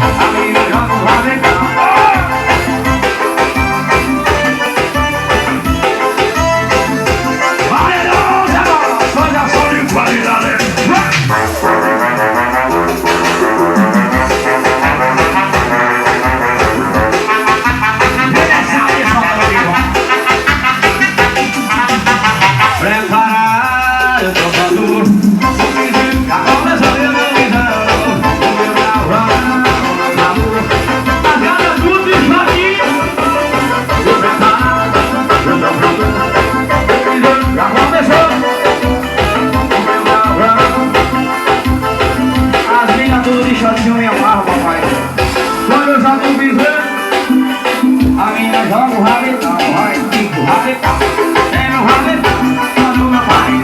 A mina joga o rabecão. Valerosa, olha só de qualidade. Preparado, tocador. A roda só deu meu visão. O meu grau, amor. A gata tudo esvadia. Eu preparado, eu tô pronto. A roda só. O meu grau. As minas tudo de shortinho me amarram, papai. Quando eu jogo o visão, a mina joga o rabetão. Vai, fica o rabetão. É no rabetão. Quando meu pai